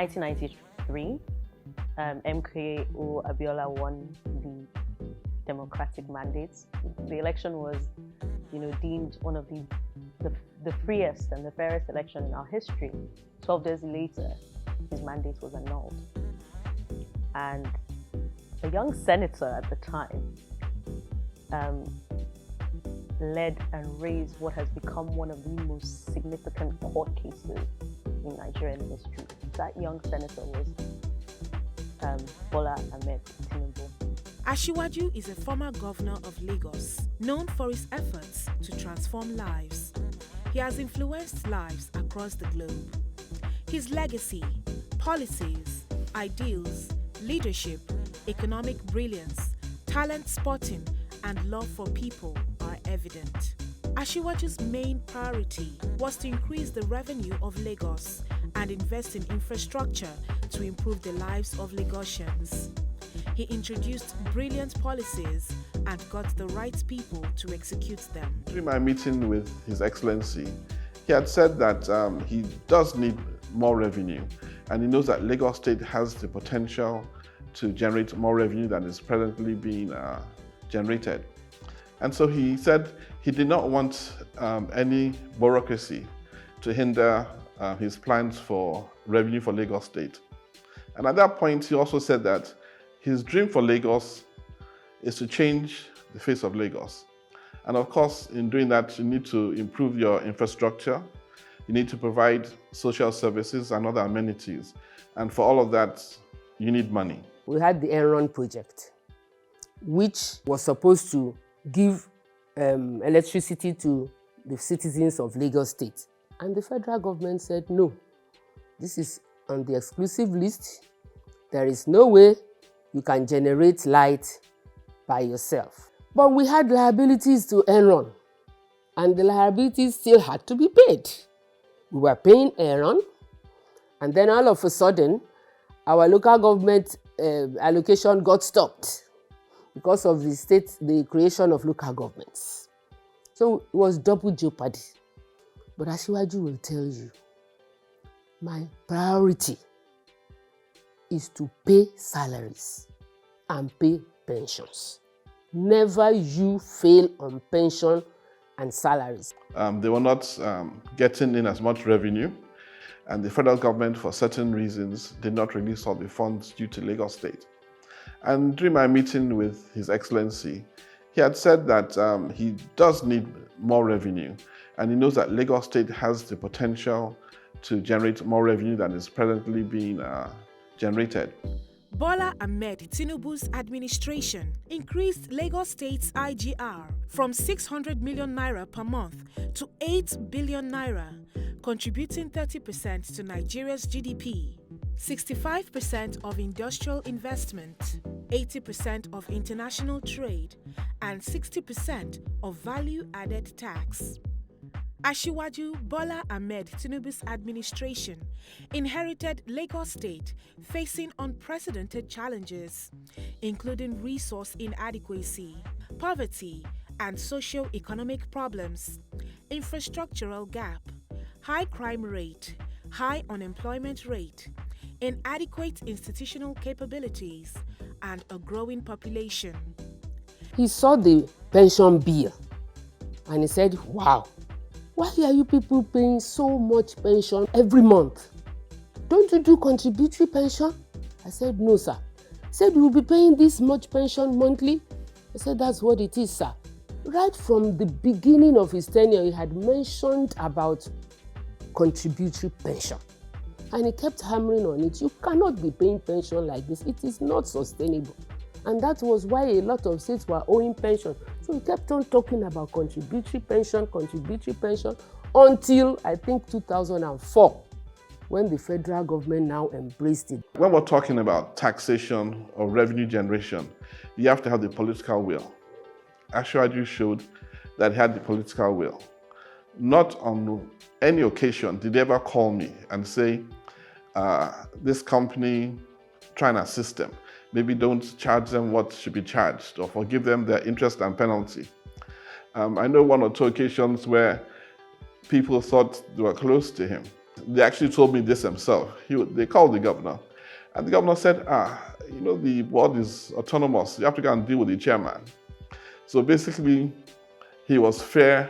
1993, MKO Abiola won the democratic mandate. The election was, deemed one of the freest and the fairest election in our history. 12 days later, his mandate was annulled. And a young senator at the time led and raised what has become one of the most significant court cases in Nigerian history. That young senator was Bola Ahmed Tinubu. Asiwaju is a former governor of Lagos, known for his efforts to transform lives. He has influenced lives across the globe. His legacy, policies, ideals, leadership, economic brilliance, talent spotting, and love for people are evident. Asiwaju's main priority was to increase the revenue of Lagos and invest in infrastructure to improve the lives of Lagosians. He introduced brilliant policies and got the right people to execute them. During my meeting with His Excellency, he had said that he does need more revenue, and he knows that Lagos State has the potential to generate more revenue than is presently being generated. And so he said he did not want any bureaucracy to hinder his plans for revenue for Lagos State. And at that point, he also said that his dream for Lagos is to change the face of Lagos. And of course, in doing that, you need to improve your infrastructure. You need to provide social services and other amenities. And for all of that, you need money. We had the Enron project, which was supposed to give electricity to the citizens of Lagos State. And the federal government said, no, this is on the exclusive list. There is no way you can generate light by yourself. But we had liabilities to Enron, and the liabilities still had to be paid. We were paying Enron, and then all of a sudden, our local government allocation got stopped because of the creation of local governments. So it was double jeopardy. But Asiwaju will tell you, my priority is to pay salaries and pay pensions. Never you fail on pension and salaries. They were not getting in as much revenue, and the federal government, for certain reasons, did not release all the funds due to Lagos State. And during my meeting with His Excellency, he had said that he does need more revenue, and he knows that Lagos State has the potential to generate more revenue than is presently being generated. Bola Ahmed Tinubu's administration increased Lagos State's IGR from 600 million naira per month to 8 billion naira, contributing 30% to Nigeria's GDP, 65% of industrial investment, 80% of international trade, and 60% of value-added tax. Asiwaju Bola Ahmed Tinubu's administration inherited Lagos State facing unprecedented challenges, including resource inadequacy, poverty and socio-economic problems, infrastructural gap, high crime rate, high unemployment rate, inadequate institutional capabilities, and a growing population. He saw the pension bill and he said, wow, why are you people paying so much pension every month? Don't you do contributory pension? I said, no, sir. He said, you will be paying this much pension monthly? I said, that's what it is, sir. Right from the beginning of his tenure, he had mentioned about contributory pension. And he kept hammering on it. You cannot be paying pension like this. It is not sustainable. And that was why a lot of states were owing pension. So he kept on talking about contributory pension, until I think 2004, when the federal government now embraced it. When we're talking about taxation or revenue generation, you have to have the political will. Asiwaju showed that he had the political will. Not on any occasion did they ever call me and say, this company, try and assist them. Maybe don't charge them what should be charged or forgive them their interest and penalty. I know one or two occasions where people thought they were close to him They actually told me this himself. They called the governor, and the governor said, the board is autonomous. You have to go and deal with the chairman. So basically, he was fair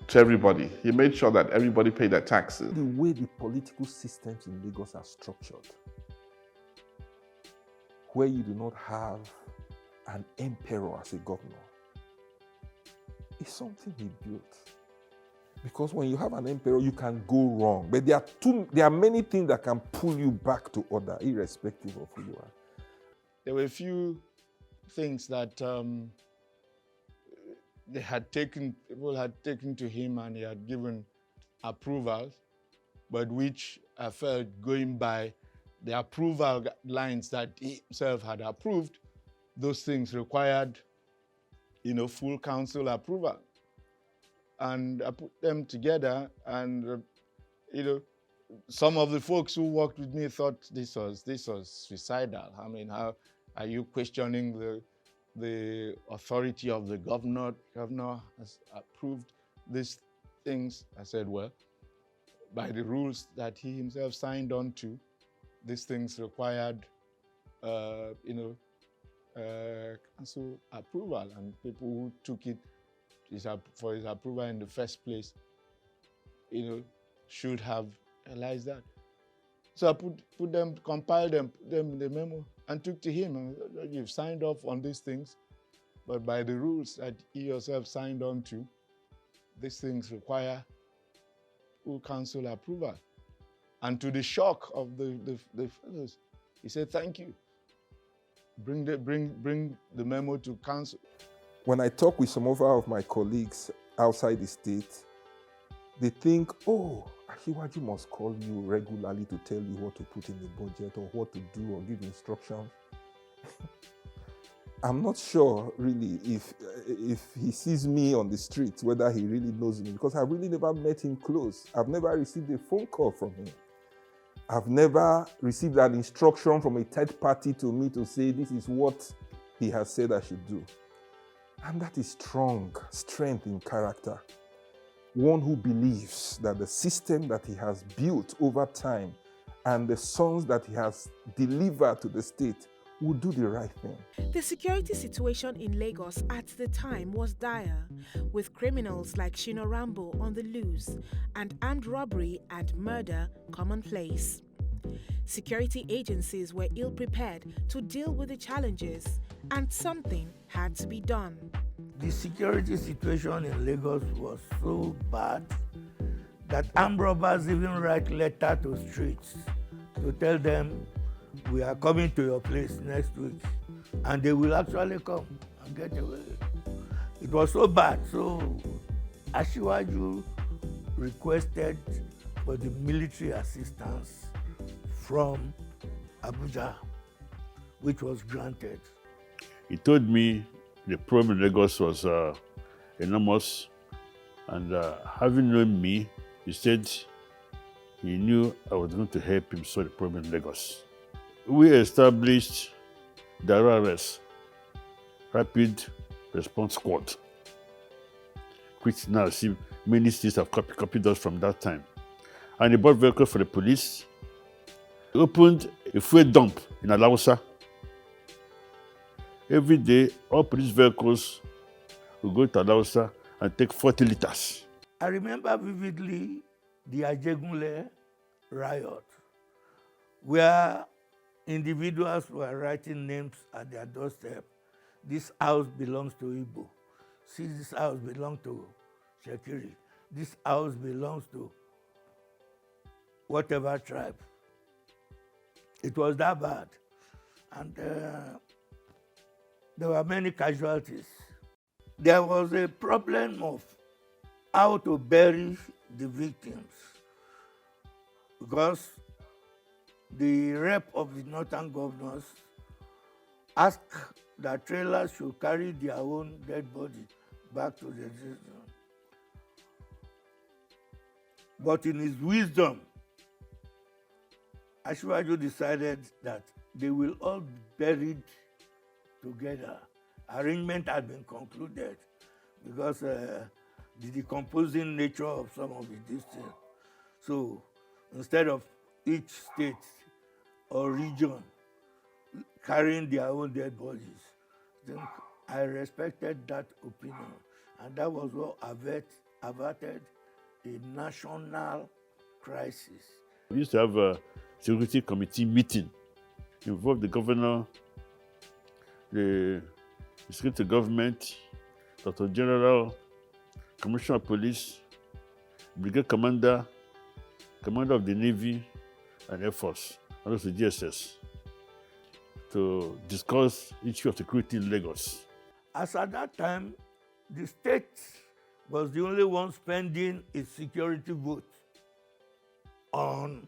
to everybody. He made sure that everybody paid their taxes. The way the political systems in Lagos are structured, where you do not have an emperor as a governor, is something he built. Because when you have an emperor, you can go wrong. But there are many things that can pull you back to order, irrespective of who you are. There were a few things that people had taken to him and he had given approvals, but which I felt going by the approval lines that he himself had approved, those things required, full council approval. And I put them together, and some of the folks who worked with me thought this was suicidal. I mean, how are you questioning the authority of the governor? The governor has approved these things. I said, well, by the rules that he himself signed on to, these things required, council approval, and people who took it for his approval in the first place, should have realized that. So I compiled them, put them in the memo, and took to him. And you've signed off on these things, but by the rules that he yourself signed on to, these things require full council approval. And to the shock of the fellows, he said, "Thank you. Bring the memo to council." When I talk with some of my colleagues outside the state, they think, oh, Asiwaju must call you regularly to tell you what to put in the budget or what to do or give instructions. I'm not sure, really, if he sees me on the street, whether he really knows me, because I've really never met him close. I've never received a phone call from him. I've never received an instruction from a third party to me to say this is what he has said I should do. And that is strength in character. One who believes that the system that he has built over time and the sons that he has delivered to the state will do the right thing. The security situation in Lagos at the time was dire, with criminals like Shino Rambo on the loose and armed robbery and murder commonplace. Security agencies were ill-prepared to deal with the challenges, and something had to be done. The security situation in Lagos was so bad that armed robbers even write letters to streets to tell them, we are coming to your place next week, and they will actually come and get away. It was so bad, so Asiwaju requested for the military assistance from Abuja, which was granted. He told me the problem in Lagos was enormous, and having known me, he said he knew I was going to help him solve the problem in Lagos. We established the RRS, Rapid Response Squad, which now see many states have copied us from that time. And he bought vehicles for the police. He opened a fuel dump in Alausa. Every day, all police vehicles will go to Alausa and take 40 liters. I remember vividly the Ajegunle riot, where individuals were writing names at their doorstep. This house belongs to Igbo. See, this house belongs to Shekiri. This house belongs to whatever tribe. It was that bad. And there were many casualties. There was a problem of how to bury the victims, because the rep of the northern governors asked that trailers should carry their own dead body back to the citizen. But in his wisdom, Asiwaju decided that they will all be buried together. Arrangement had been concluded because the decomposing nature of some of the distance. So instead of each state or region carrying their own dead bodies. Then I respected that opinion, and that was what averted a national crisis. We used to have a security committee meeting, involve the governor, the secretary government, Dr. General, Commissioner of Police, Brigade Commander, Commander of the Navy and Air Force, and also GSS, to discuss issue of security in Lagos. As at that time, the state was the only one spending its security vote on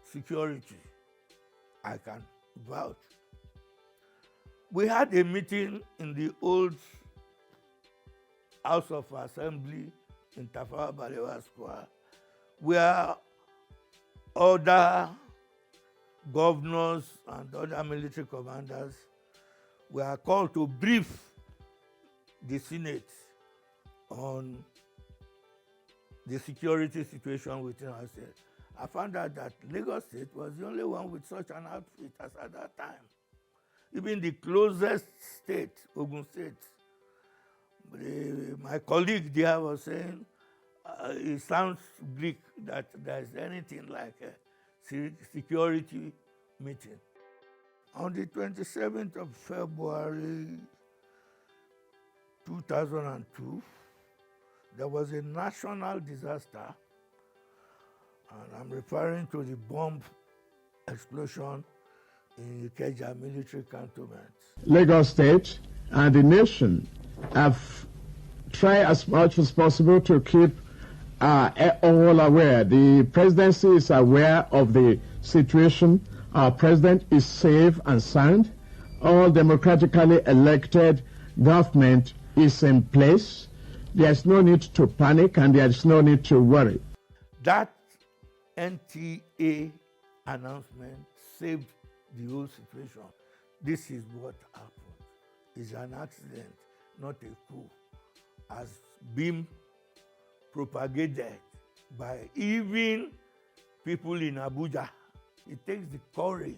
security. I can vouch. We had a meeting in the old House of Assembly in Tafawa Balewa Square, where other governors and other military commanders were called to brief the Senate on the security situation within our state. I found out that Lagos State was the only one with such an outfit as at that time. Even the closest state, Ogun State, my colleague there was saying, it sounds bleak that there's anything like a security meeting. On the 27th of February 2002, there was a national disaster, and I'm referring to the bomb explosion in Ikeja military cantonment. Lagos State and the nation have tried as much as possible to keep all aware. The presidency is aware of the situation. Our president is safe and sound. All democratically elected government is in place. There's no need to panic and there's no need to worry. That NTA announcement saved the whole situation. This is what happened. It's an accident, not a coup, has been propagated by even people in Abuja. It takes the courage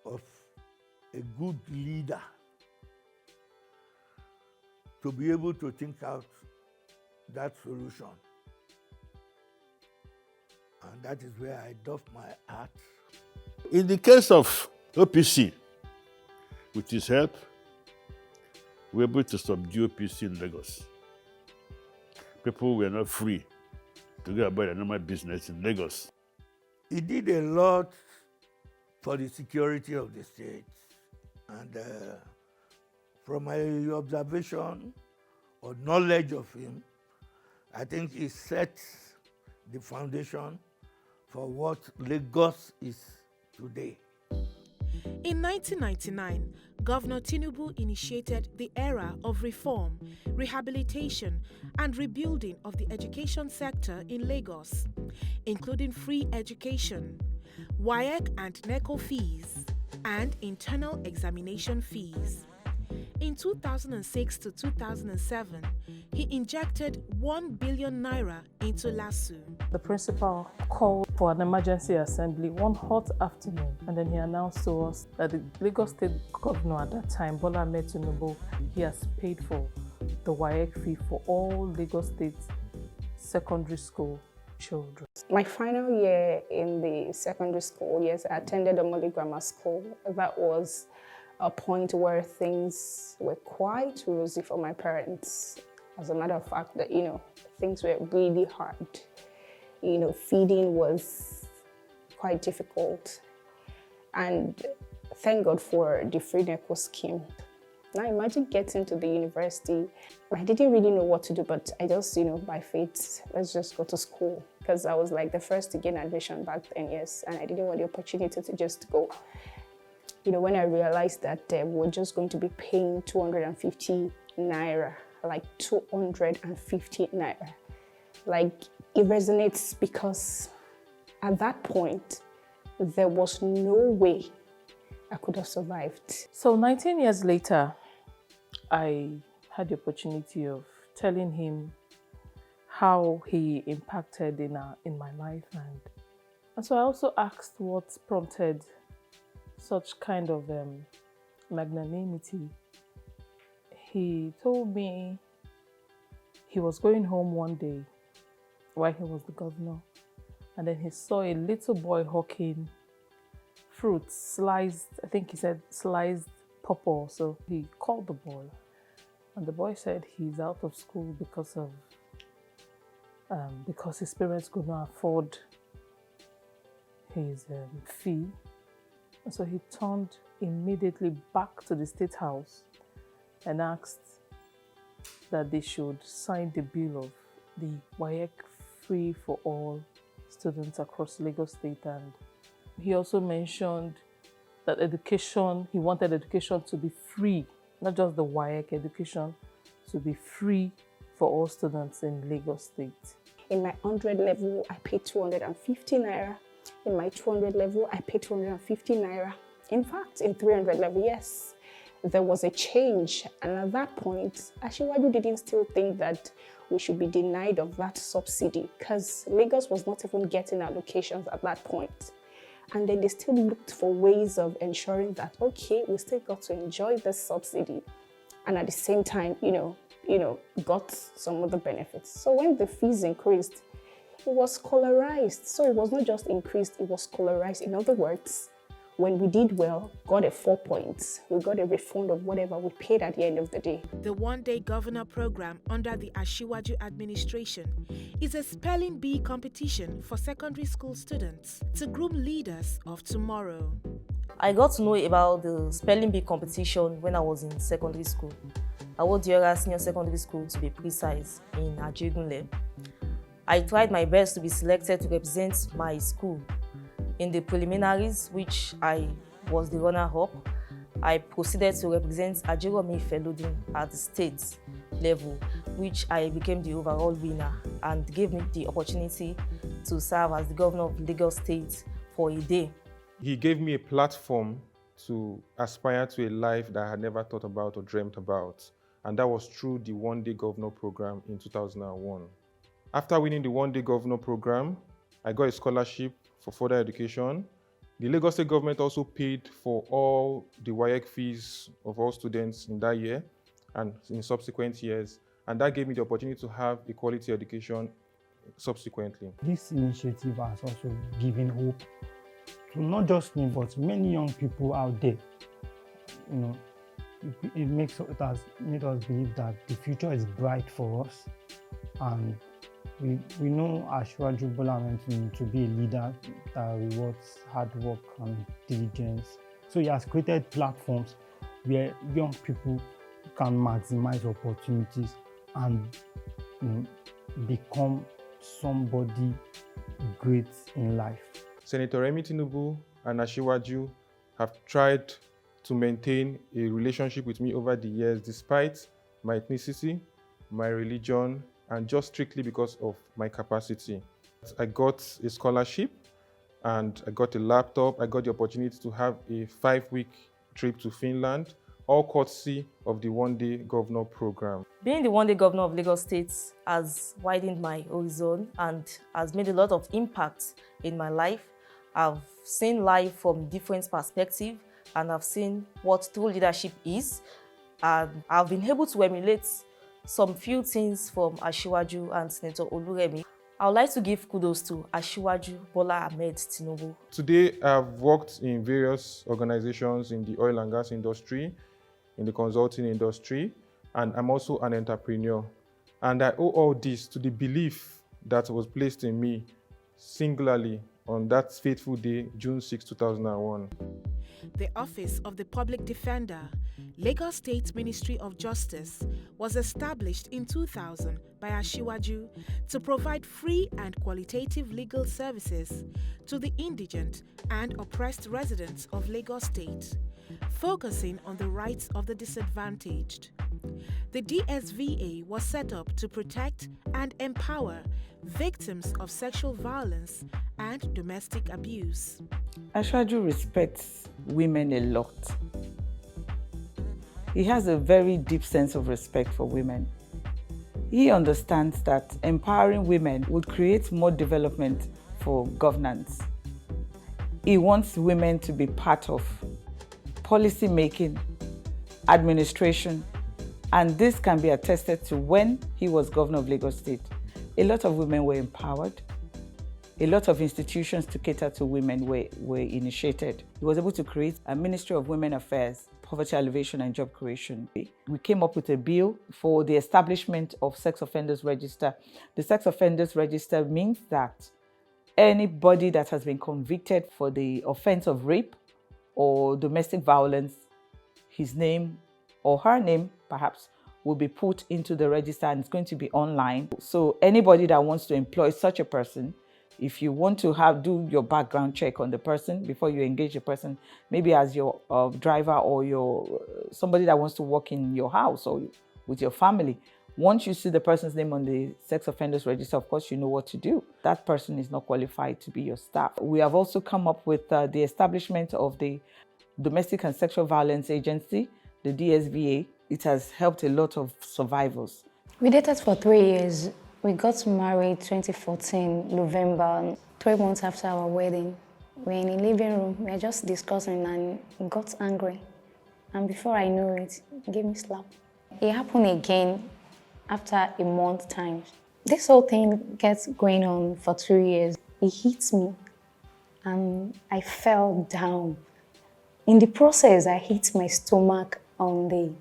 of a good leader to be able to think out that solution. And that is where I doff my hat. In the case of OPC, with his help, we were able to subdue OPC in Lagos. People were not free to go about their normal business in Lagos. He did a lot for the security of the state. And from my observation or knowledge of him, I think he set the foundation for what Lagos is today. In 1999, Governor Tinubu initiated the era of reform, rehabilitation, and rebuilding of the education sector in Lagos, including free education, WAEC and NECO fees, and internal examination fees. In 2006 to 2007, he injected 1 billion naira into LASU. The principal called for an emergency assembly one hot afternoon, and then he announced to us that the Lagos State Governor at that time, Bola Ahmed Tinubu, he has paid for the WAEC fee for all Lagos State secondary school children. My final year in the secondary school, yes, I attended Omole Grammar School. That was a point where things were quite rosy for my parents. As a matter of fact, that things were really hard. Feeding was quite difficult. And thank God for the free NECO scheme. Now imagine getting to the university. I didn't really know what to do, but I just, by faith, let's just go to school. Because I was like the first to gain admission back then, yes. And I didn't want the opportunity to just go. When I realized that we're just going to be paying 250 naira, like 250 naira. Like, it resonates because at that point, there was no way I could have survived. So 19 years later, I had the opportunity of telling him how he impacted in my life, and so I also asked what prompted such kind of magnanimity. He told me he was going home one day while he was the governor, and then he saw a little boy hawking fruits, sliced, I think he said sliced pawpaw. So he called the boy, and the boy said he's out of school because his parents could not afford his fee. And so he turned immediately back to the State House and asked that they should sign the bill of the WAEC free for all students across Lagos State. And he also mentioned that he wanted education to be free, not just the WAEC education, to be free for all students in Lagos State. In my 100 level, I paid 250 naira. In my 200 level, I paid 250 naira. In fact, in 300 level, yes, there was a change. And at that point, Asiwaju didn't still think that we should be denied of that subsidy, because Lagos was not even getting allocations at that point. And then they still looked for ways of ensuring that, okay, we still got to enjoy this subsidy. And at the same time, got some of the benefits. So when the fees increased, it was colorized. So it was not just increased, it was colorized. In other words, when we did well, got a 4 points, we got a refund of whatever we paid at the end of the day. The one-day governor program under the Asiwaju administration is a spelling bee competition for secondary school students to groom leaders of tomorrow. I got to know about the spelling bee competition when I was in secondary school. Awodiora Senior Secondary School, to be precise, in Ajegunle. I tried my best to be selected to represent my school. In the preliminaries, which I was the runner-up, I proceeded to represent Ajeromi Felodin at the state level, which I became the overall winner and gave me the opportunity to serve as the governor of Lagos State for a day. He gave me a platform to aspire to a life that I had never thought about or dreamt about. And that was through the one-day governor program in 2001. After winning the one-day governor program, I got a scholarship for further education. The Lagos State government also paid for all the WAEC fees of all students in that year and in subsequent years. And that gave me the opportunity to have a quality education subsequently. This initiative has also given hope to not just me, but many young people out there. It has made us believe that the future is bright for us, and we know Asiwaju Bola Ahmed Tinubu to be a leader that rewards hard work and diligence. So he has created platforms where young people can maximize opportunities and become somebody great in life. Senator Remi Tinubu and Asiwaju have tried to maintain a relationship with me over the years, despite my ethnicity, my religion, and just strictly because of my capacity. I got a scholarship and I got a laptop. I got the opportunity to have a 5-week trip to Finland, all courtesy of the one-day governor program. Being the one-day governor of Lagos State has widened my horizon and has made a lot of impact in my life. I've seen life from different perspectives, and I've seen what true leadership is. And I've been able to emulate some few things from Asiwaju and Senator Oluremi. I would like to give kudos to Asiwaju Bola Ahmed Tinubu. Today, I've worked in various organizations in the oil and gas industry, in the consulting industry, and I'm also an entrepreneur. And I owe all this to the belief that was placed in me singularly on that fateful day, June 6, 2001. The Office of the Public Defender, Lagos State Ministry of Justice, was established in 2000 by Asiwaju to provide free and qualitative legal services to the indigent and oppressed residents of Lagos State, focusing on the rights of the disadvantaged. The DSVA was set up to protect and empower victims of sexual violence and domestic abuse. Asiwaju respects women a lot. He has a very deep sense of respect for women. He understands that empowering women would create more development for governance. He wants women to be part of policy making, administration, and this can be attested to when he was governor of Lagos State. A lot of women were empowered. A lot of institutions to cater to women were initiated. He was able to create a Ministry of Women Affairs, Poverty Alleviation and Job Creation. We came up with a bill for the establishment of Sex Offenders Register. The Sex Offenders Register means that anybody that has been convicted for the offense of rape or domestic violence, his name or her name perhaps will be put into the register, and it's going to be online. So anybody that wants to employ such a person, if you want to do your background check on the person before you engage the person, maybe as your driver or somebody that wants to work in your house or with your family, once you see the person's name on the sex offenders register, of course, you know what to do. That person is not qualified to be your staff. We have also come up with the establishment of the Domestic and Sexual Violence Agency, the DSVA. It has helped a lot of survivors. We dated for 3 years. We got married 2014, November, 3 months after our wedding. We're in a living room, we were just discussing, and he got angry. And before I knew it, he gave me a slap. It happened again after a month time. This whole thing gets going on for 2 years. He hit me and I fell down. In the process, I hit my stomach on the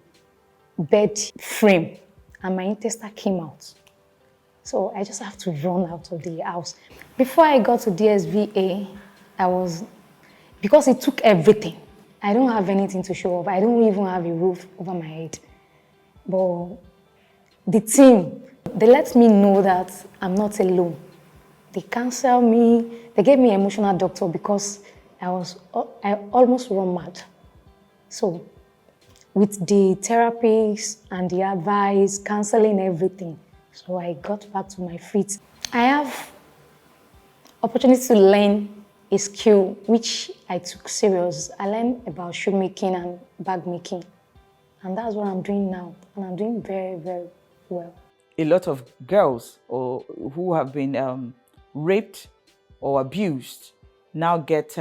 bed frame and my intestine came out. So I just have to run out of the house. Before I got to DSVA, because it took everything. I don't have anything to show up. I don't even have a roof over my head. But the team, they let me know that I'm not alone. They counseled me. They gave me an emotional doctor because I almost run mad. So with the therapies and the advice, counseling, everything, so I got back to my feet. I have opportunity to learn a skill which I took serious. I learned about shoemaking and bag making. And that's what I'm doing now. And I'm doing very, very well. A lot of girls who have been raped or abused now get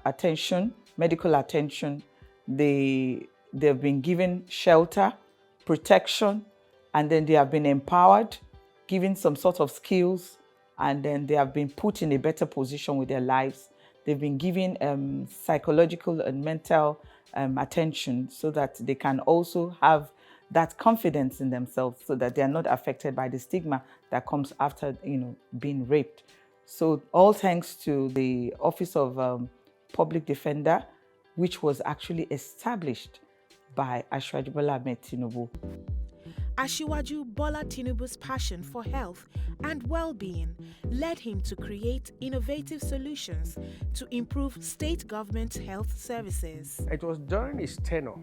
attention, medical attention. They've been given shelter, protection, and then they have been empowered, given some sort of skills, and then they have been put in a better position with their lives. They've been given psychological and mental attention so that they can also have that confidence in themselves so that they are not affected by the stigma that comes after, being raped. So all thanks to the Office of Public Defender, which was actually established by Asiwaju Bola Ahmed Tinubu. Asiwaju Bola Tinubu's passion for health and well-being led him to create innovative solutions to improve state government health services. It was during his tenure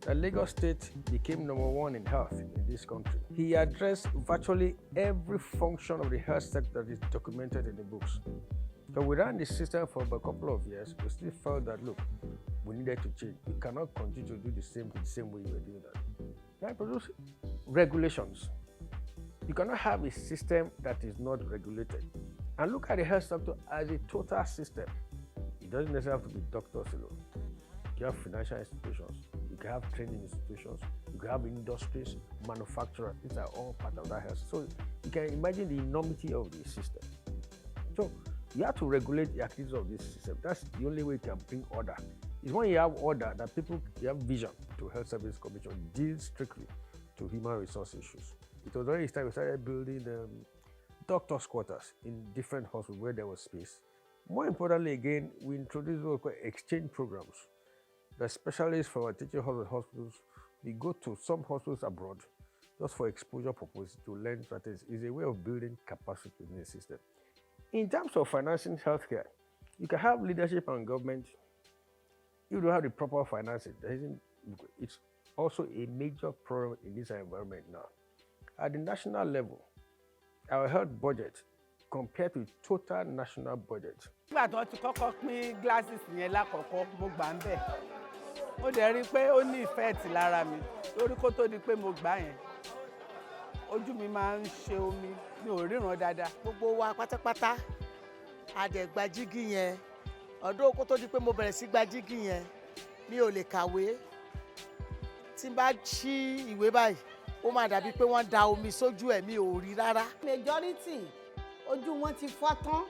that Lagos State became #1 in health in this country. He addressed virtually every function of the health sector that is documented in the books. So we ran the system for a couple of years. We still felt that, look, we needed to change. We cannot continue to do the same way we were doing that. Now produce regulations. You cannot have a system that is not regulated. And look at the health sector as a total system. It doesn't necessarily have to be doctors alone. You have financial institutions, you can have training institutions, you can have industries, manufacturers. These are all part of that health. So you can imagine the enormity of the system. So you have to regulate the activities of this system. That's the only way you can bring order. It's when you have order that you have vision to Health Service Commission deal strictly to human resource issues. It was during this time we started building doctors' quarters in different hospitals where there was space. More importantly, again, we introduced what we call exchange programs. The specialists from our teaching hospitals, we go to some hospitals abroad just for exposure purposes to learn strategies. It's a way of building capacity in the system. In terms of financing healthcare, you can have leadership and government. You don't have the proper financing. It's also a major problem in this environment now. At the national level, our health budget compared to total national budget. Nígbà tó ti kọ́kọ́ pín glasses yẹn lákọ̀ọ́kọ́ mo gbà ń bẹ̀. Ó dẹ̀ rí pé ó ní effect lára mi lórí kó tó di pé mo gbà yẹn. ojú mi máa ń ṣe omi, mi ò ríran dáadáa. Gbogbo wa pátápátá a dẹ̀ gba jígí yẹn. Ọ̀dọ́ kó tó di pé mo bẹ̀rẹ̀ sí gba jígí yẹn, mi ò lè kàwé. Tí n bá ṣí ìwé báyìí, ó máa dàbí pé wọ́n da omi sójú ẹ̀, mi ò rí rárá. Majority ojú wọn ti fọ́ tán.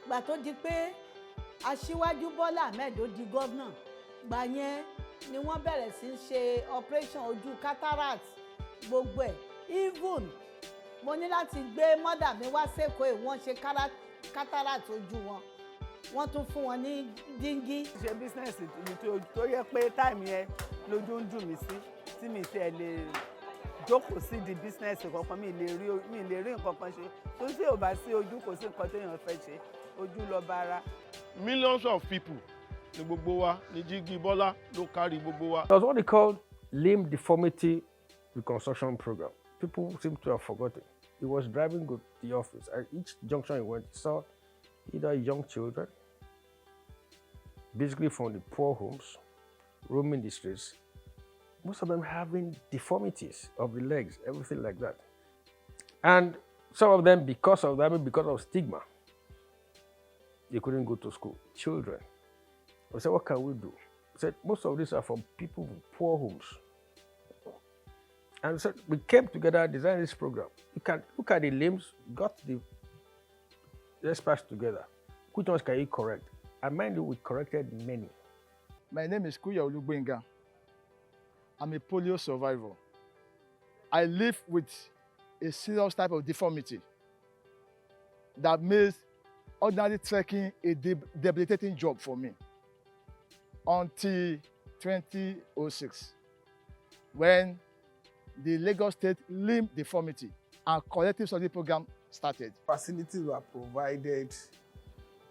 Gbà tó di pé Aṣíwájú Bọ́lá Ahmed ó di gómìnà, gbà yẹn ni wọ́n bẹ̀rẹ̀ sí ṣe operation ojú cataract gbogbo ẹ̀. Even mo ní láti gbé mọ́dà mi wá sẹ́kọ̀ọ́ ẹ̀ wọ́n ṣe cataract ojú wọn. Wọ́n tún fún wọn ní díngí. Ṣe business tó yẹ pé time yẹn lójú ń dùn mí sí tí mi tẹ̀ lè jókòó sí di business kankan, mi lè rí nǹkan kan ṣe. Tó tí ò bá sí ojú kò sí nǹkan téèyàn fẹ́ ṣe, ojú lọ bá ara. Millions of people ní gbogbo wa ní jígí Bọ́lá ló kárí gbogbo wa. There was what they called limb deformity reconstruction program. People seem to have forgotten. He was driving to the office. At each junction he went, he saw either young children, basically from the poor homes, roaming the streets, most of them having deformities of the legs, everything like that. And some of them, because of stigma, they couldn't go to school. Children. We said, what can we do? We said, most of these are from people with poor homes. And so we came together, designed this program. You can look at the limbs, got the experts together. Which ones can you correct? And mind you, we corrected many. My name is Kuya Olugbenga. I'm a polio survivor. I live with a serious type of deformity that makes ordinary trekking a debilitating job for me until 2006, when the Lagos State Limb Deformity and Collective Surgery Program started. Facilities were provided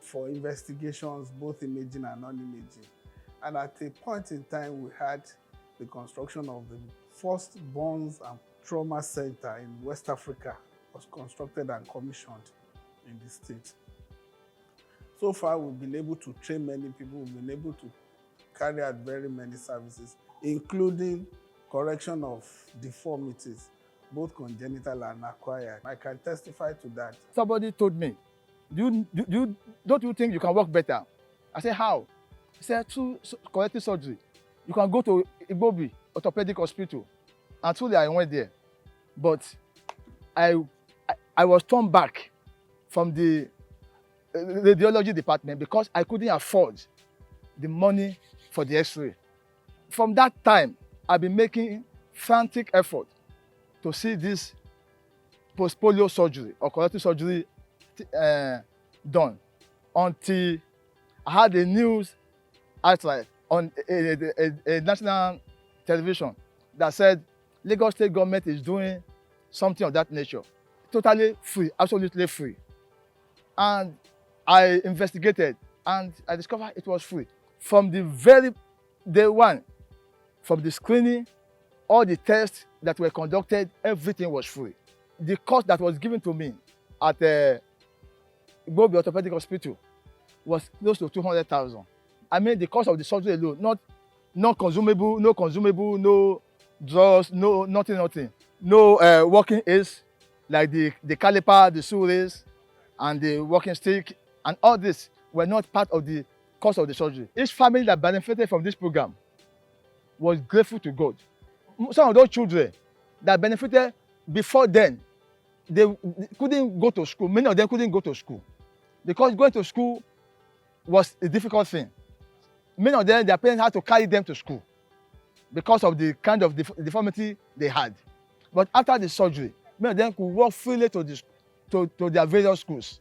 for investigations, both imaging and non-imaging. And at a point in time, we had the construction of the first Burns and Trauma Center in West Africa was constructed and commissioned in the state. So far, we've been able to train many people, we've been able to carry out very many services, including correction of deformities, both congenital and acquired. I can testify to that. Somebody told me, don't you think you can work better? I said, how? He said, through corrective surgery. You can go to Igbobi Orthopedic Hospital. And truly, I went there. But I was turned back from the radiology department because I couldn't afford the money for the x-ray. From that time, I've been making frantic effort to see this post-polio surgery or corrective surgery done until I had a news outlet on a national television that said Lagos State government is doing something of that nature. Totally free, absolutely free. And I investigated and I discovered it was free. From the very day one, from the screening, all the tests that were conducted, everything was free. The cost that was given to me at Igbobi Orthopedic Hospital was close to 200,000. I mean, the cost of the surgery alone, no consumable, no drugs, nothing. No walking aids like the caliper, the sutures, and the walking stick, and all this were not part of the cost of the surgery. Each family that benefited from this program was grateful to God. Some of those children that benefited before then, they couldn't go to school. Many of them couldn't go to school because going to school was a difficult thing. Many of them, their parents had to carry them to school because of the kind of deformity they had. But after the surgery, many of them could walk freely to their various schools.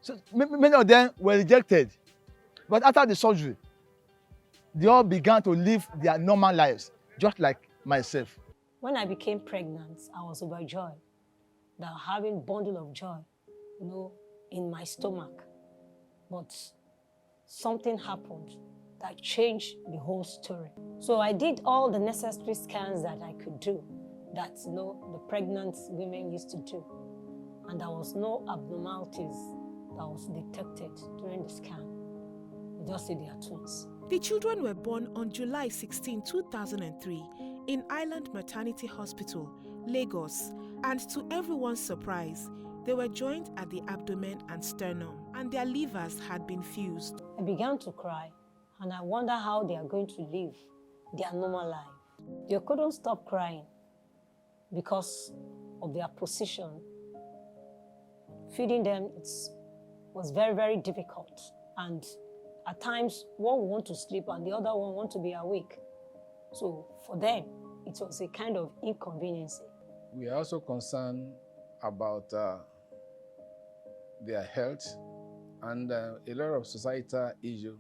So many of them were rejected. But after the surgery, they all began to live their normal lives, just like myself. When I became pregnant, I was overjoyed, that having a bundle of joy, in my stomach. But something happened that changed the whole story. So I did all the necessary scans that I could do, that the pregnant women used to do. And there was no abnormalities that was detected during the scan. We just said they are twins. The children were born on July 16, 2003 in Island Maternity Hospital, Lagos, and to everyone's surprise, they were joined at the abdomen and sternum, and their livers had been fused. I began to cry, and I wonder how they are going to live their normal life. They couldn't stop crying because of their position. Feeding them was very, very difficult. And at times, one would want to sleep and the other one want to be awake. So for them, it was a kind of inconvenience. We are also concerned about their health and a lot of societal issues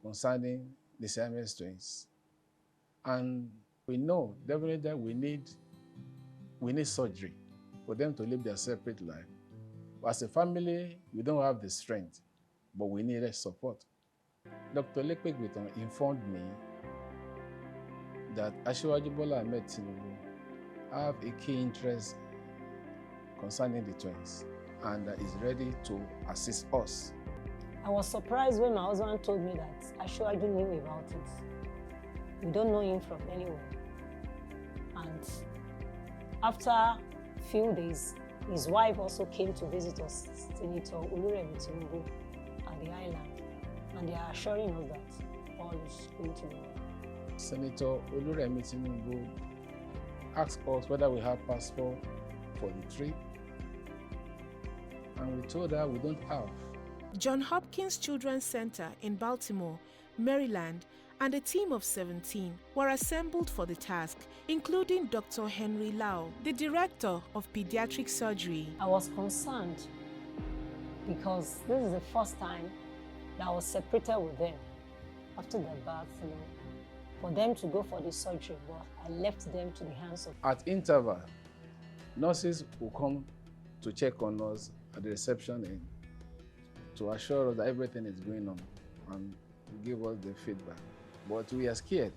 concerning the Siamese twins. And we know definitely that we need surgery for them to live their separate life. As a family, we don't have the strength, but we needed support. Dr. Lekpekbeton informed me that Asiwaju Bola Ahmed Tinubu have a key interest concerning the twins and is ready to assist us. I was surprised when my husband told me that Asiwaju knew about it. We don't know him from anywhere. And after a few days, his wife also came to visit us, Senator Oluremi Tinubu, at the island, and they are assuring us that all is going to be well. Senator Oluremi Tinubu asked us whether we have passport for the trip, and we told her we don't have. John Hopkins Children's Center in Baltimore, Maryland, and a team of 17 were assembled for the task, including Dr. Henry Lau, the director of pediatric surgery. I was concerned because this is the first time that I was separated with them after their birth, for them to go for the surgery, but I left them to the hands of... At interval, nurses will come to check on us at the reception end to assure us that everything is going on and give us the feedback. But we are scared.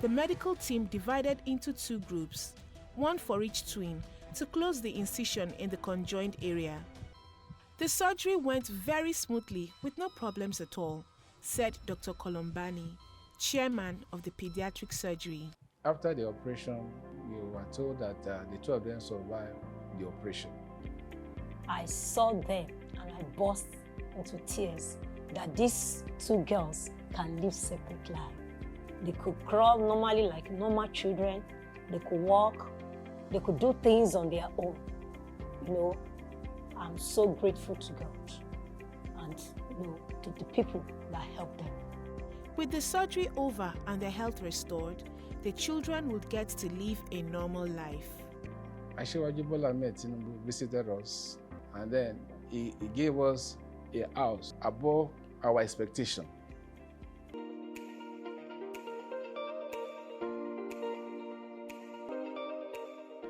The medical team divided into two groups, one for each twin, to close the incision in the conjoined area. The surgery went very smoothly with no problems at all, said Dr. Colombani, chairman of the pediatric surgery. After the operation, we were told that the two of them survived the operation. I saw them and I burst into tears that these two girls can live separate lives. They could crawl normally like normal children. They could walk. They could do things on their own. I'm so grateful to God and to the people that helped them. With the surgery over and their health restored, the children would get to live a normal life. Asiwaju Bola Ahmed Tinubu visited us, and then he gave us a house above our expectation.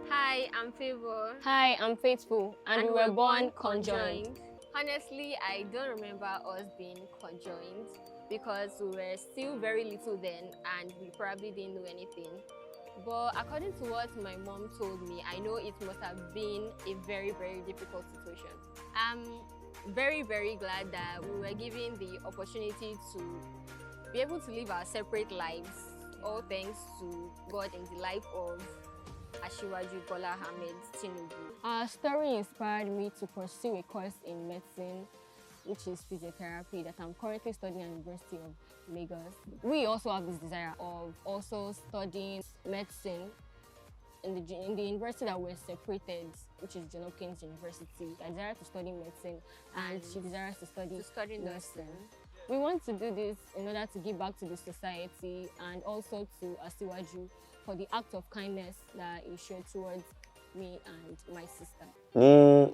Hi, I'm Favor. Hi, I'm Faithful, and we were born conjoined. Honestly, I don't remember us being conjoined because we were still very little then and we probably didn't know anything. But according to what my mom told me, I know it must have been a very, very difficult situation. I'm very, very glad that we were given the opportunity to be able to live our separate lives, all thanks to God in the life of Asiwaju Bola Ahmed Tinubu. Our story inspired me to pursue a course in medicine, which is physiotherapy, that I'm currently studying at the University of Lagos. We also have this desire of also studying medicine in the university that we're separated, which is John Hopkins University. I desire to study medicine, and she desires to study nursing. We want to do this in order to give back to the society and also to Asiwaju for the act of kindness that he showed towards me and my sister. Ní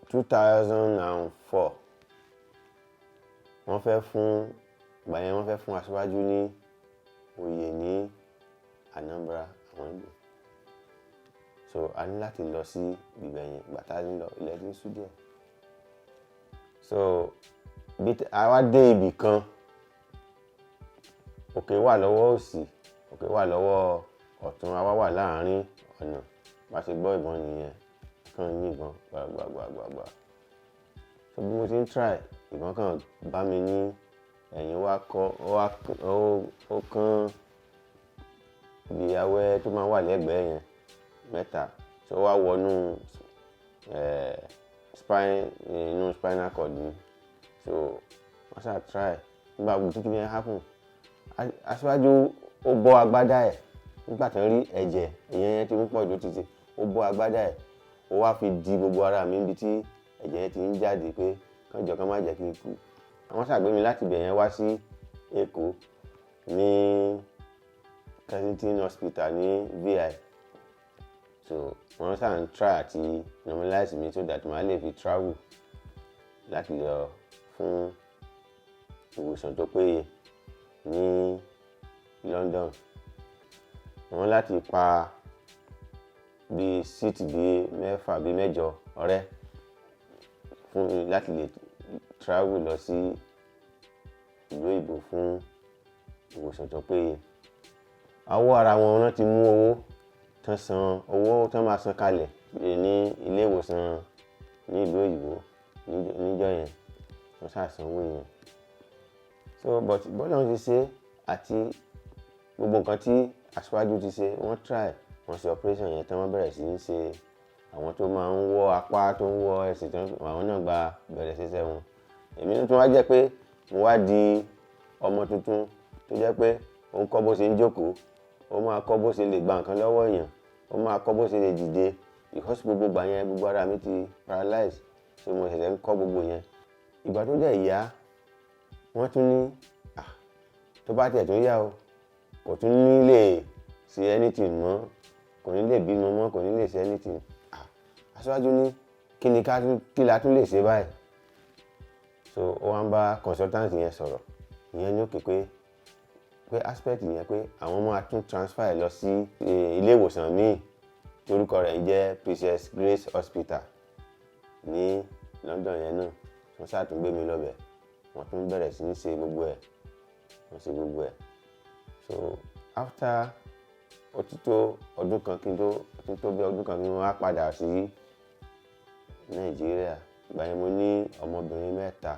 2004, wọ́n fẹ́ fún Asiwaju ní oyè ní Anambra àwọn ìlú. So a ní láti lọ sí ibẹ̀ yẹn gbàtà nílọ ilẹ̀ tí ń ṣú díẹ̀. So a wá dé ibì kan, òkè wà lọ́wọ́ òsì, òkè wà lọ́wọ́ ọ̀tún, a wá wà láàárín ọ̀nà. Bá ṣe gbọ́ ìbọn nìyẹn, kàn ní ìbọn gbàgbàgbàgbà. So bí mo ti ń try, ìbọn kan bá mi ní ẹ̀yìn wá ó kán ibi awẹ́ tó máa wà lẹ́gbẹ̀ẹ́ yẹn mẹ́ta. so wá wọnú spinal cord mi, so wọ́n ṣáà try nígbà gbogbo tí kìíní happen. Aṣíwájú ó bọ́ agbádá ẹ̀ nígbà tó ń rí ẹ̀jẹ̀ ìyẹn yẹn ti ń pọ̀ jù títí, ó bọ́ agbádá ẹ̀, ó wá fi di gbogbo ara mi níbi tí ẹ̀jẹ̀ yẹn ti ń jáde pé kánjọ kan má jẹ́ kí n kú. Àwọn ṣàgbé mi láti bẹ̀ yẹn wá sí Èkó ní Kensington Hospital ní VI, so wọ́n ṣáà ń try àti normalize mi so that màá lè fi travel láti lọ fún ìwòsàn tó péye ní London. Wọ́n láti pa bí síìtì bí 6 bí 8 ọ̀rẹ́ fún mi láti lè travel lọ sí ìlú òyìnbó fún ìwòsàn tó péye. Àwọ̀ ara wọn náà ti mú owó tán máa san kalẹ̀ ní ilé ìwòsàn ní ìlú òyìnbó níjọ́ yẹn, wọ́n ṣàsanwó yẹn. So but bọ́lá wọn ti ṣe àti gbogbo nǹkan tí Aṣíwájú ti ṣe, wọ́n try, wọ́n ṣe operation yẹn tán, wọ́n bẹ̀rẹ̀ sí í ṣe àwọn tó máa ń wọ́ apá tó ń wọ́ ẹsẹ̀ tán, àwọn náà bẹ̀rẹ̀ ṣiṣẹ́ wọn. Èmi tún wá jẹ́ pé mo wá di ọmọ tuntun tó jẹ́ pé ó ń kọ́ bó ṣe ń jókòó, ó máa kọ́ bó ṣe lè gba nǹkan lọ́wọ́ èèyàn, ó máa kọ́ bó ṣe lè dìde, because gbogbo ìgbà yẹn gbogbo ara mi ti paralyze, so mo ṣẹ̀ṣẹ̀ ń kọ́ gbogbo yẹn. Ìgbà tó dẹ̀ yá, wọ́n tún ní tó bá tiẹ̀ tún yá o, kò tún ní lè ṣe anything mọ́, kò ní lè bímọ mọ́, kò ní lè ṣe anything. Aṣíwájú ní kí la tún lè ṣe báyìí. So ó wá ń bá consultant yẹn sọ̀rọ̀, ìyẹn ní òkè pé aspect yẹn pé àwọn máa tún transfer lọ sí ilé ìwòsàn míì tí orúkọ rẹ̀ jẹ́ Princess Grace Hospital ní London yẹn náà. Wọ́n ṣáà tún gbé mi lọ́bẹ̀, wọ́n tún bẹ̀rẹ̀ sí ní ṣe gbogbo ẹ̀, wọ́n ṣe gbogbo ẹ̀. So after ó ti tó ọdún kan kí n wá padà sí Nàìjíríà. Ìgbà yẹn mo ní ọmọbìnrin 3.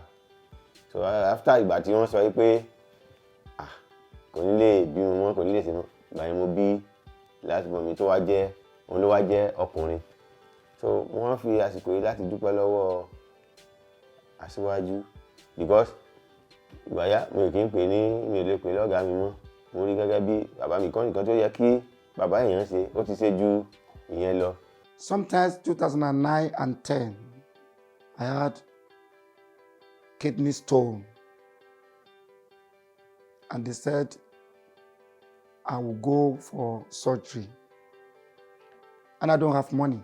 So after ìgbà tí wọ́n sọ wípé kò ní lè bímọ mọ́, kò ní lè ṣe mọ́, ìgbà yẹn mo bí last born mi tó wá jẹ́ ọkùnrin. So wọ́n fi àsìkò yìí láti dúpẹ́ lọ́wọ́ Aṣíwájú, because ìgbà yá mi ò lè pè lọ́gàá mi mọ́, mo rí gẹ́gẹ́ bí bàbá mi kan nìkan tó yẹ kí bàbá èèyàn ṣe, ó ti ṣe ju ìyẹn lọ. Sometimes 2009 and 10, I had kidney stone, and they said I will go for surgery, and I don't have money.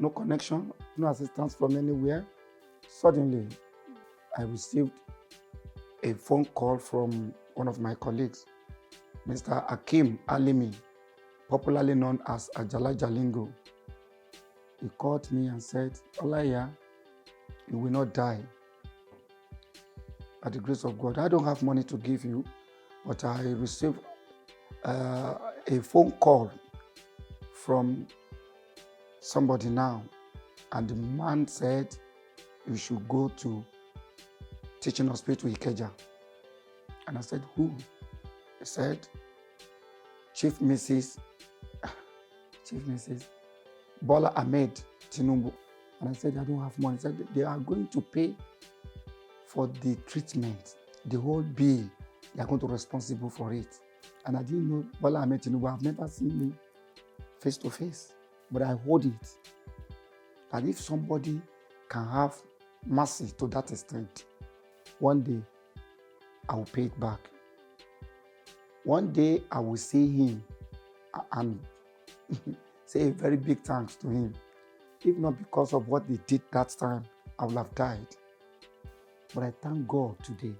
No connection, no assistance from anywhere. Suddenly, I received a phone call from one of my colleagues, Mr. Hakim Alimi, popularly known as Ajala Jalingo. He called me and said, "Olaya, you will not die. By the grace of God, I don't have money to give you, but I received a phone call from somebody now, and the man said you should go to Teaching Hospital Ikeja." And I said, "Who?" He said, Chief Mrs. Bola Ahmed Tinubu. And I said, "I don't have money." He said, "They are going to pay for the treatment, the whole bill. They are going to be responsible for it." And I didn't know Bola Ahmed Tinubu. I've never seen him face to face, but I hold it that if somebody can have mercy to that extent, one day I will pay it back. One day I will see him and say a very big thanks to him. If not because of what they did that time, I would have died. But I thank God today,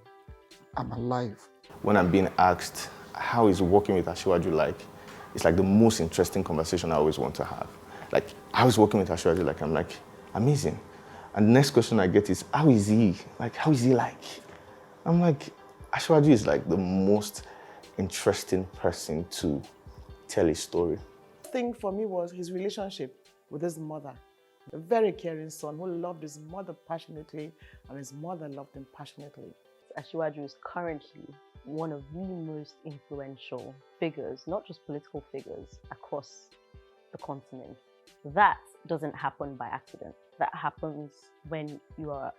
I'm alive. When I'm being asked, how is working with Asiwaju like? It's like the most interesting conversation I always want to have. Like, how is working with Asiwaju like? I'm like, amazing. And the next question I get is, how is he? Like, how is he like? I'm like, Asiwaju is like the most interesting person to tell his story. The thing for me was his relationship with his mother. A very caring son who loved his mother passionately, and his mother loved him passionately. Asiwaju is currently one of the most influential figures, not just political figures, across the continent. That doesn't happen by accident. That happens when you are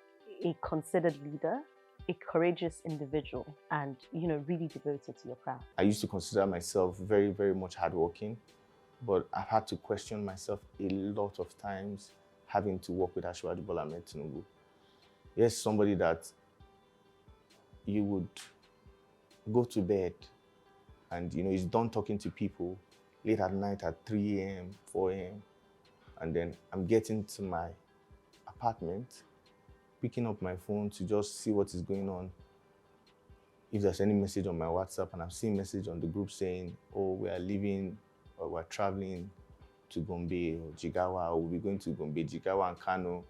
a considered leader, a courageous individual, and really devoted to your craft. I used to consider myself very, very much hardworking, but I've had to question myself a lot of times having to work with Asiwaju Bola Ahmed Tinubu. Yes, somebody that you would go to bed and he's done talking to people late at night at 3 a.m., 4 a.m. And then I'm getting to my apartment, picking up my phone to just see what is going on. If there's any message on my WhatsApp, and I'm seeing message on the group saying, oh, we are leaving or we're traveling to Gombe or Jigawa, or we'll be going to Gombe, Jigawa and Kano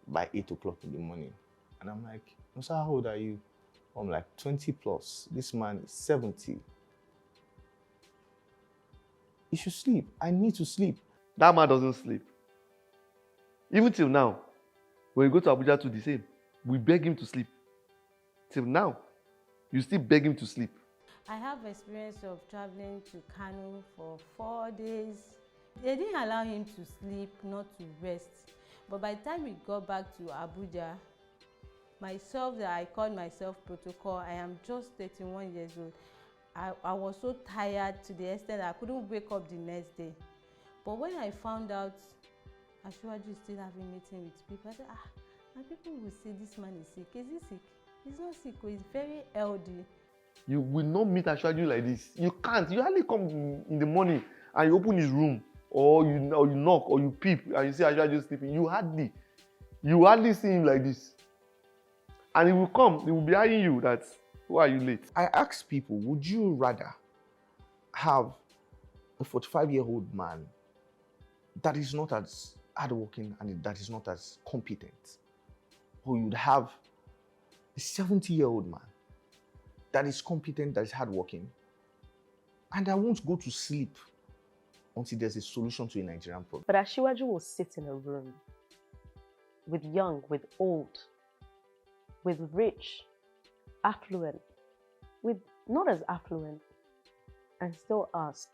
by 8 o'clock in the morning. And I'm like, Musa, how old are you? I'm like, 20 plus. This man is 70. He should sleep. I need to sleep. That man doesn't sleep. Even till now, when we go to Abuja to the same, we beg him to sleep. Till now, you still beg him to sleep. I have experience of traveling to Kano for 4 days. They didn't allow him to sleep, not to rest. But by the time we got back to Abuja, myself, that I called myself protocol, I am just 31 years old. I was so tired to the extent that I couldn't wake up the next day. But when I found out Asiwaju is still having meeting with people, I said, and people will say this man is sick. Is he sick? He's not sick, he's very healthy. You will not meet Asiwaju like this. You can't. You hardly come in the morning and you open his room, or you knock, or you peep and you see Asiwaju sleeping. You hardly see him like this. And he will come, he will be eyeing you that, why are you late? I ask people, would you rather have a 45-year-old man that is not as hardworking and that is not as competent, or you'd have a 70-year-old man that is competent, that is hardworking, and that won't go to sleep until there's a solution to a Nigerian problem? But Asiwaju will sit in a room with young, with old, with rich, affluent, with not as affluent, and still ask,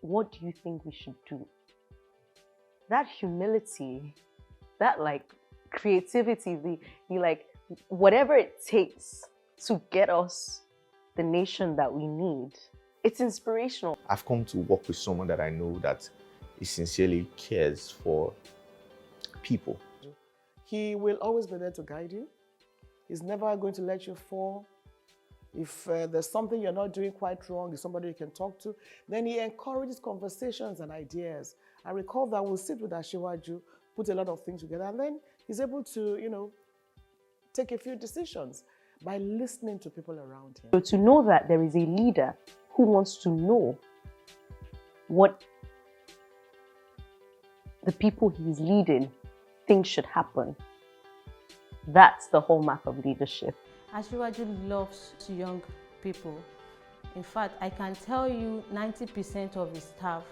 what do you think we should do? That humility, that creativity, the whatever it takes to get us the nation that we need, it's inspirational. I've come to work with someone that I know that he sincerely cares for people. He will always be there to guide you. He's never going to let you fall. If there's something you're not doing quite wrong, there's somebody you can talk to, then he encourages conversations and ideas. I recall that we'll sit with Asiwaju, put a lot of things together, and then he's able to, take a few decisions by listening to people around him. So to know that there is a leader who wants to know what the people he's leading think should happen, that's the hallmark of leadership. Asiwaju loves young people. In fact, I can tell you 90% of his staff,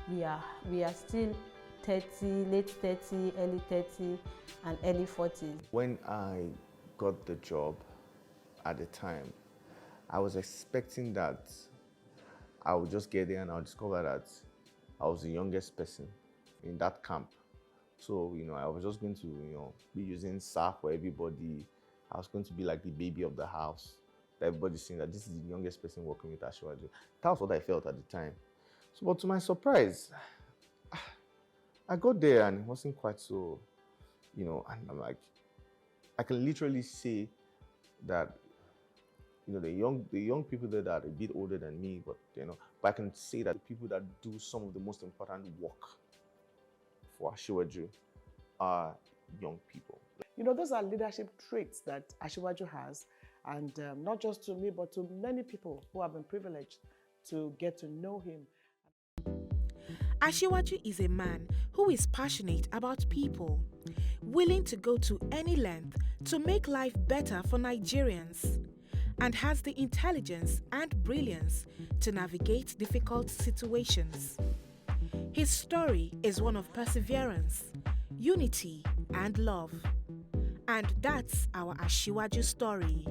we are still 30, late 30, early 30, and early 40s. When I got the job at the time, I was expecting that I would just get there and I'll discover that I was the youngest person in that camp. So, I was just going to, be using SAP for everybody. I was going to be like the baby of the house. Everybody's saying that this is the youngest person working with Asiwaju. That was what I felt at the time. So, but to my surprise, I got there and it wasn't quite so, and I'm like, I can literally say that, the young people there that are a bit older than me, but I can say that the people that do some of the most important work for Asiwaju are young people. Those are leadership traits that Asiwaju has, and not just to me, but to many people who have been privileged to get to know him. Asiwaju is a man who is passionate about people, willing to go to any length to make life better for Nigerians, and has the intelligence and brilliance to navigate difficult situations. His story is one of perseverance, unity, and love. And that's our Asiwaju story.